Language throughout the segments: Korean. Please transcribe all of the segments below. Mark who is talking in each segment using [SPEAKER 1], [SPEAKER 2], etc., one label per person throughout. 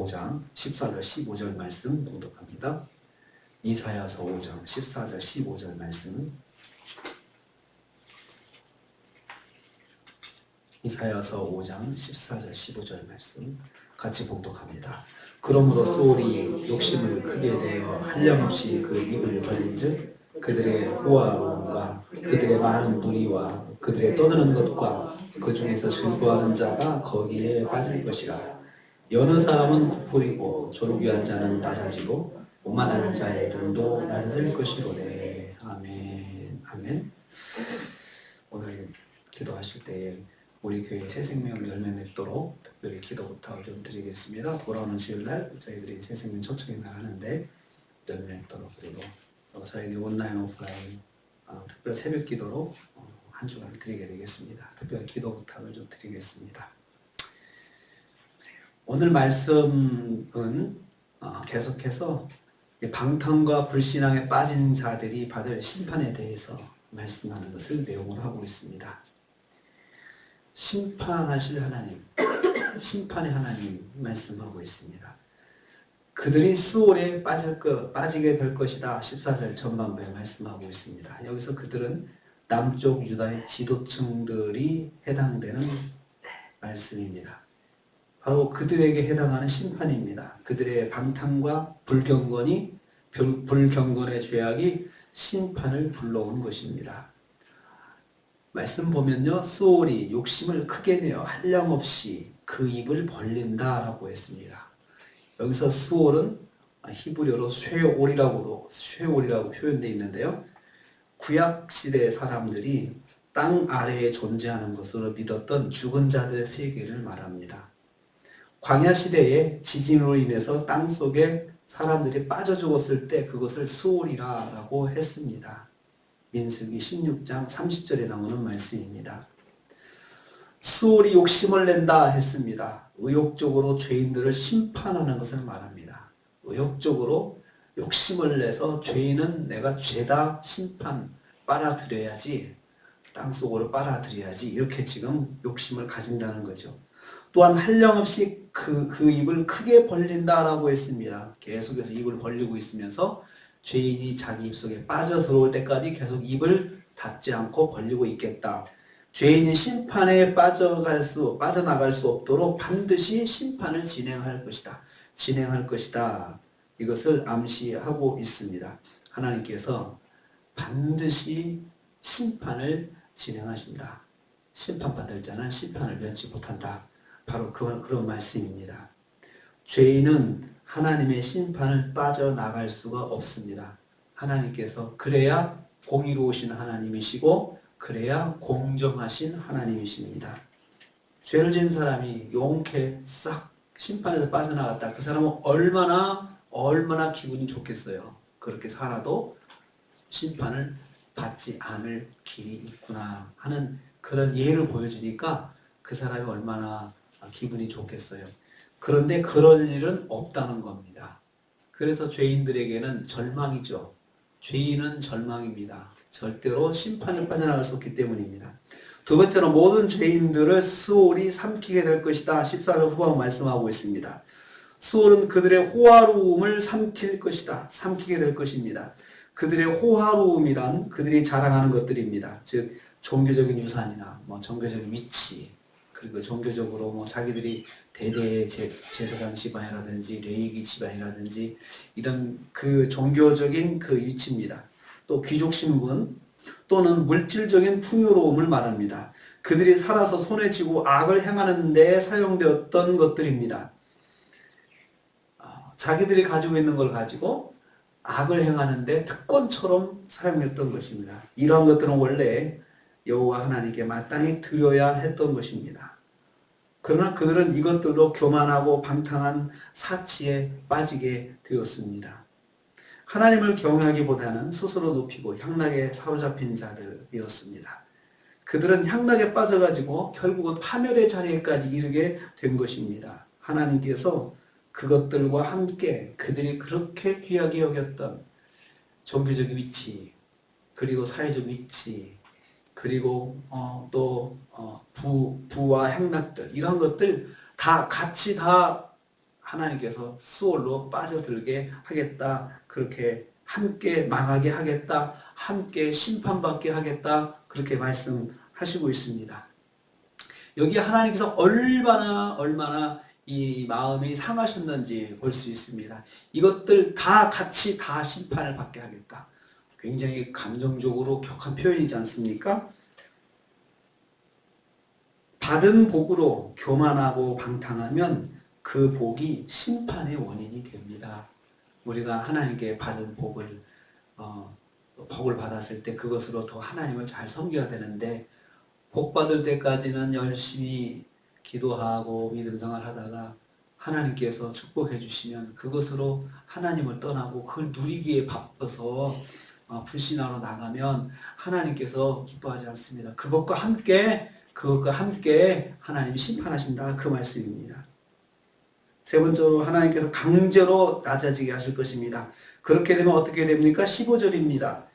[SPEAKER 1] 5장 14절 15절 말씀 봉독합니다. 이사야서 5장 14절 15절 말씀. 이사야서 5장 14절 15절 말씀 같이 봉독합니다. 그러므로 소울이 욕심을 크게 내어 한량없이 그 입을 벌린즉 그들의 호화로움과 그들의 많은 무리와 그들의 떠드는 것과 그 중에서 즐거워하는 자가 거기에 빠질 것이라. 여느 사람은 구풀이고 존귀한 자는 낮아지고 오만한 자의 눈도 낮아질 것이로되. 아멘. 아멘. 오늘 기도하실 때에 우리 교회 새생명 열매 맺도록 특별히 기도 부탁을 좀 드리겠습니다. 돌아오는 주일날 저희들이 새생명 초청의 날 하는데 열매 맺도록, 그리고 저희들이 온라인 오프라인 특별 새벽 기도로 한 주간 드리게 되겠습니다. 특별 기도 부탁을 좀 드리겠습니다. 오늘 말씀은 계속해서 방탕과 불신앙에 빠진 자들이 받을 심판에 대해서 말씀하는 것을 내용으로 하고 있습니다. 심판하실 하나님, 심판의 하나님 말씀하고 있습니다. 그들이 수월에 빠지게 될 것이다. 14절 전반부에 말씀하고 있습니다. 여기서 그들은 남쪽 유다의 지도층들이 해당되는 말씀입니다. 바로 그들에게 해당하는 심판입니다. 그들의 방탕과 불경건의 죄악이 심판을 불러온 것입니다. 말씀 보면요, 수올이 욕심을 크게 내어 한량없이 그 입을 벌린다라고 했습니다. 여기서 수올은 히브리어로 쇠올이라고 표현되어 있는데요, 구약 시대 사람들이 땅 아래에 존재하는 것으로 믿었던 죽은 자들의 세계를 말합니다. 광야 시대에 지진으로 인해서 땅 속에 사람들이 빠져 죽었을 때 그것을 수올이라고 했습니다. 민수기 16장 30절에 나오는 말씀입니다. 수올이 욕심을 낸다 했습니다. 의욕적으로 죄인들을 심판하는 것을 말합니다. 의욕적으로 욕심을 내서 죄인은 내가 죄다 심판 빨아들여야지, 땅속으로 빨아들여야지, 이렇게 지금 욕심을 가진다는 거죠. 또한 한량없이 그 입을 크게 벌린다라고 했습니다. 계속해서 입을 벌리고 있으면서 죄인이 자기 입속에 빠져 들어올 때까지 계속 입을 닫지 않고 벌리고 있겠다. 죄인이 심판에 빠져나갈 수 없도록 반드시 심판을 진행할 것이다. 이것을 암시하고 있습니다. 하나님께서 반드시 심판을 진행하신다. 심판받을 자는 심판을 면치 못한다. 바로 그런 말씀입니다. 죄인은 하나님의 심판을 빠져나갈 수가 없습니다. 하나님께서 그래야 공의로우신 하나님이시고 그래야 공정하신 하나님이십니다. 죄를 지은 사람이 용케 싹 심판에서 빠져나갔다. 그 사람은 얼마나 기분이 좋겠어요. 그렇게 살아도 심판을 받지 않을 길이 있구나 하는 그런 예를 보여주니까 그 사람이 얼마나 기분이 좋겠어요. 그런데 그럴 일은 없다는 겁니다. 그래서 죄인들에게는 절망이죠. 죄인은 절망입니다. 절대로 심판을 빠져나갈 수 없기 때문입니다. 두 번째로 모든 죄인들을 수올이 삼키게 될 것이다. 14절 후반 말씀하고 있습니다. 수올은 그들의 호화로움을 삼킬 것이다. 삼키게 될 것입니다. 그들의 호화로움이란 그들이 자랑하는 것들입니다. 즉 종교적인 유산이나 종교적인 위치, 그리고 종교적으로 자기들이 대대 제사장 집안이라든지 레위기 집안이라든지 이런 그 종교적인 그 위치입니다. 또 귀족 신분 또는 물질적인 풍요로움을 말합니다. 그들이 살아서 손에 쥐고 악을 행하는 데 사용되었던 것들입니다. 자기들이 가지고 있는 걸 가지고 악을 행하는 데 특권처럼 사용했던 것입니다. 이러한 것들은 원래 여호와 하나님께 마땅히 드려야 했던 것입니다. 그러나 그들은 이것들로 교만하고 방탕한 사치에 빠지게 되었습니다. 하나님을 경외하기보다는 스스로 높이고 향락에 사로잡힌 자들이었습니다. 그들은 향락에 빠져가지고 결국은 파멸의 자리에까지 이르게 된 것입니다. 하나님께서 그것들과 함께 그들이 그렇게 귀하게 여겼던 종교적 위치, 그리고 사회적 위치, 그리고 부와 향락들, 이런 것들 다 같이 다 하나님께서 수월로 빠져들게 하겠다. 그렇게 함께 망하게 하겠다. 함께 심판받게 하겠다. 그렇게 말씀하시고 있습니다. 여기 하나님께서 얼마나 이 마음이 상하셨는지 볼 수 있습니다. 이것들 다 같이 다 심판을 받게 하겠다. 굉장히 감정적으로 격한 표현이지 않습니까? 받은 복으로 교만하고 방탕하면 그 복이 심판의 원인이 됩니다. 우리가 하나님께 받은 복을 받았을 때 그것으로 더 하나님을 잘 섬겨야 되는데, 복 받을 때까지는 열심히 기도하고 믿음생활 하다가 하나님께서 축복해 주시면 그것으로 하나님을 떠나고 그걸 누리기에 바빠서 불신하러 나가면 하나님께서 기뻐하지 않습니다. 그것과 함께 하나님이 심판하신다, 그 말씀입니다. 세 번째로 하나님께서 강제로 낮아지게 하실 것입니다. 그렇게 되면 어떻게 됩니까? 15절입니다.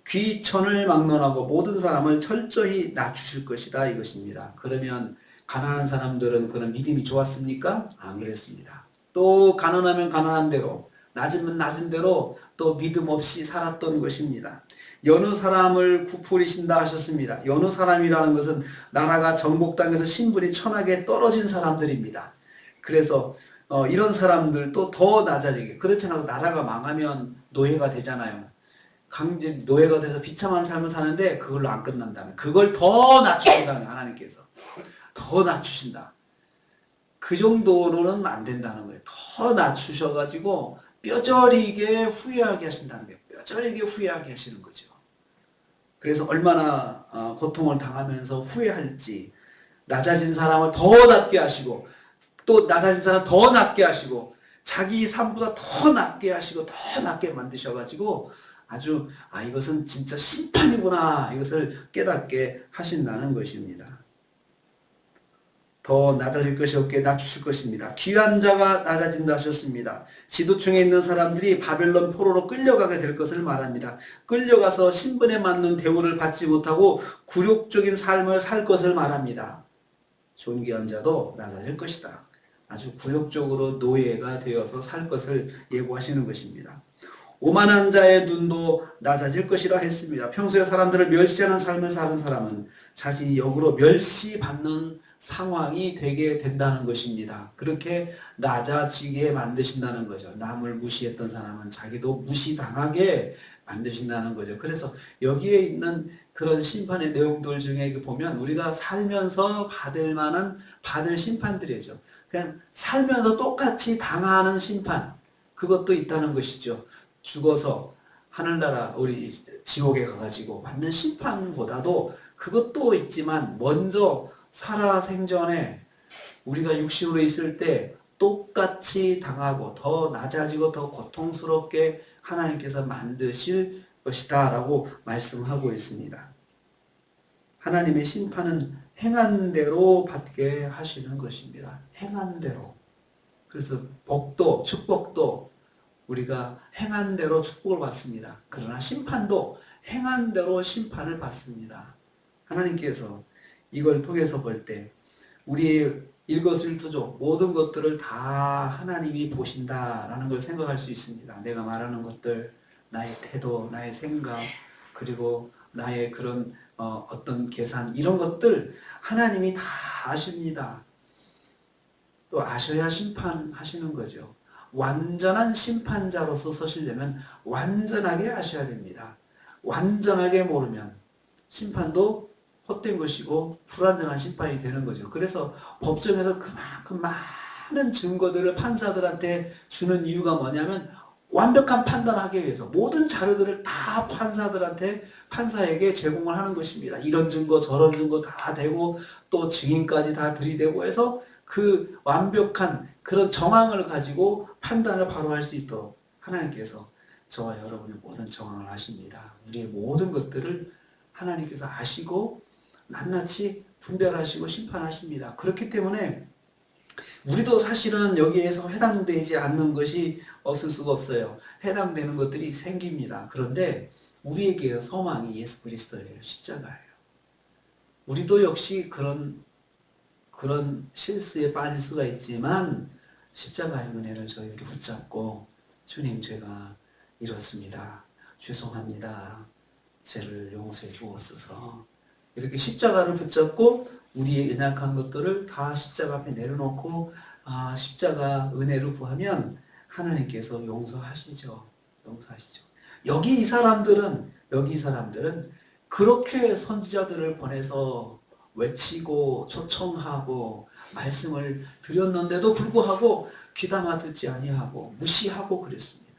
[SPEAKER 1] 귀천을 막론하고 모든 사람을 철저히 낮추실 것이다, 이것입니다. 그러면 가난한 사람들은 그런 믿음이 좋았습니까? 안 그랬습니다. 또 가난하면 가난한 대로, 낮으면 낮은 대로 또 믿음 없이 살았던 것입니다. 여느 사람을 구풀이신다 하셨습니다. 여느 사람이라는 것은 나라가 정복당해서 신분이 천하게 떨어진 사람들입니다. 그래서 이런 사람들도 더 낮아지게, 그렇지 않아도 나라가 망하면 노예가 되잖아요. 강제 노예가 돼서 비참한 삶을 사는데 그걸로 안 끝난다면 그걸 더 낮추신다는 거예요. 하나님께서 더 낮추신다. 그 정도로는 안 된다는 거예요. 더 낮추셔가지고 뼈저리게 후회하게 하신다는 거예요. 뼈저리게 후회하게 하시는 거죠. 그래서 얼마나 고통을 당하면서 후회할지, 낮아진 사람을 더 낮게 하시고 또 낮아진 사람 더 낮게 하시고 자기 삶보다 더 낮게 하시고 더 낮게 만드셔가지고 아주 이것은 진짜 심판이구나, 이것을 깨닫게 하신다는 것입니다. 더 낮아질 것이 없게 낮추실 것입니다. 귀한 자가 낮아진다 하셨습니다. 지도층에 있는 사람들이 바벨론 포로로 끌려가게 될 것을 말합니다. 끌려가서 신분에 맞는 대우를 받지 못하고 굴욕적인 삶을 살 것을 말합니다. 존귀한 자도 낮아질 것이다. 아주 굴욕적으로 노예가 되어서 살 것을 예고하시는 것입니다. 오만한 자의 눈도 낮아질 것이라 했습니다. 평소에 사람들을 멸시하는 삶을 사는 사람은 자신이 역으로 멸시받는 상황이 되게 된다는 것입니다. 그렇게 낮아지게 만드신다는 거죠. 남을 무시했던 사람은 자기도 무시당하게 만드신다는 거죠. 그래서 여기에 있는 그런 심판의 내용들 중에 보면 우리가 살면서 받을 심판들이죠. 그냥 살면서 똑같이 당하는 심판, 그것도 있다는 것이죠. 죽어서 하늘나라 우리 지옥에 가가지고 받는 심판보다도 그것도 있지만, 먼저 살아생전에 우리가 육신으로 있을 때 똑같이 당하고 더 낮아지고 더 고통스럽게 하나님께서 만드실 것이다 라고 말씀하고 있습니다. 하나님의 심판은 행한 대로 받게 하시는 것입니다. 행한 대로. 그래서 복도, 축복도 우리가 행한 대로 축복을 받습니다. 그러나 심판도 행한 대로 심판을 받습니다. 하나님께서 이걸 통해서 볼 때 우리의 일거수일투족 모든 것들을 다 하나님이 보신다라는 걸 생각할 수 있습니다. 내가 말하는 것들, 나의 태도, 나의 생각, 그리고 나의 그런 어떤 계산, 이런 것들 하나님이 다 아십니다. 또 아셔야 심판하시는 거죠. 완전한 심판자로서 서시려면 완전하게 아셔야 됩니다. 완전하게 모르면 심판도 헛된 것이고 불완전한 심판이 되는 거죠. 그래서 법정에서 그만큼 많은 증거들을 판사들한테 주는 이유가 뭐냐면 완벽한 판단을 하기 위해서 모든 자료들을 다 판사에게 제공을 하는 것입니다. 이런 증거 저런 증거 다 대고 또 증인까지 다 들이대고 해서 그 완벽한 그런 정황을 가지고 판단을 바로 할 수 있도록 하나님께서 저와 여러분의 모든 정황을 아십니다. 우리의 모든 것들을 하나님께서 아시고 낱낱이 분별하시고 심판하십니다. 그렇기 때문에 우리도 사실은 여기에서 해당되지 않는 것이 없을 수가 없어요. 해당되는 것들이 생깁니다. 그런데 우리에게 소망이 예수 그리스도예요. 십자가예요. 우리도 역시 그런 실수에 빠질 수가 있지만 십자가의 은혜를 저희들이 붙잡고 주님 제가 이렇습니다. 죄송합니다. 죄를 용서해 주옵소서. 이렇게 십자가를 붙잡고 우리의 연약한 것들을 다 십자가 앞에 내려놓고 십자가 은혜를 구하면 하나님께서 용서하시죠. 용서하시죠. 여기 이 사람들은 그렇게 선지자들을 보내서 외치고 초청하고 말씀을 드렸는데도 불구하고 귀담아 듣지 아니하고 무시하고 그랬습니다.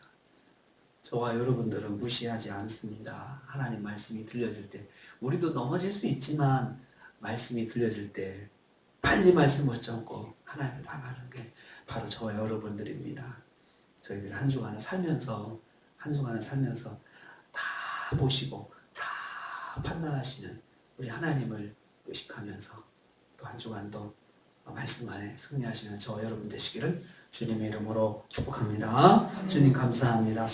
[SPEAKER 1] 저와 여러분들은 무시하지 않습니다. 하나님 말씀이 들려질 때 우리도 넘어질 수 있지만 말씀이 들려질 때 빨리 말씀을 붙잡고 하나님을 나가는 게 바로 저와 여러분들입니다. 저희들 한 주간을 살면서 다 보시고 다 판단하시는 우리 하나님을 의식하면서 또 한 주간도 말씀 안에 승리하시는 저와 여러분 되시기를 주님의 이름으로 축복합니다. 주님 감사합니다.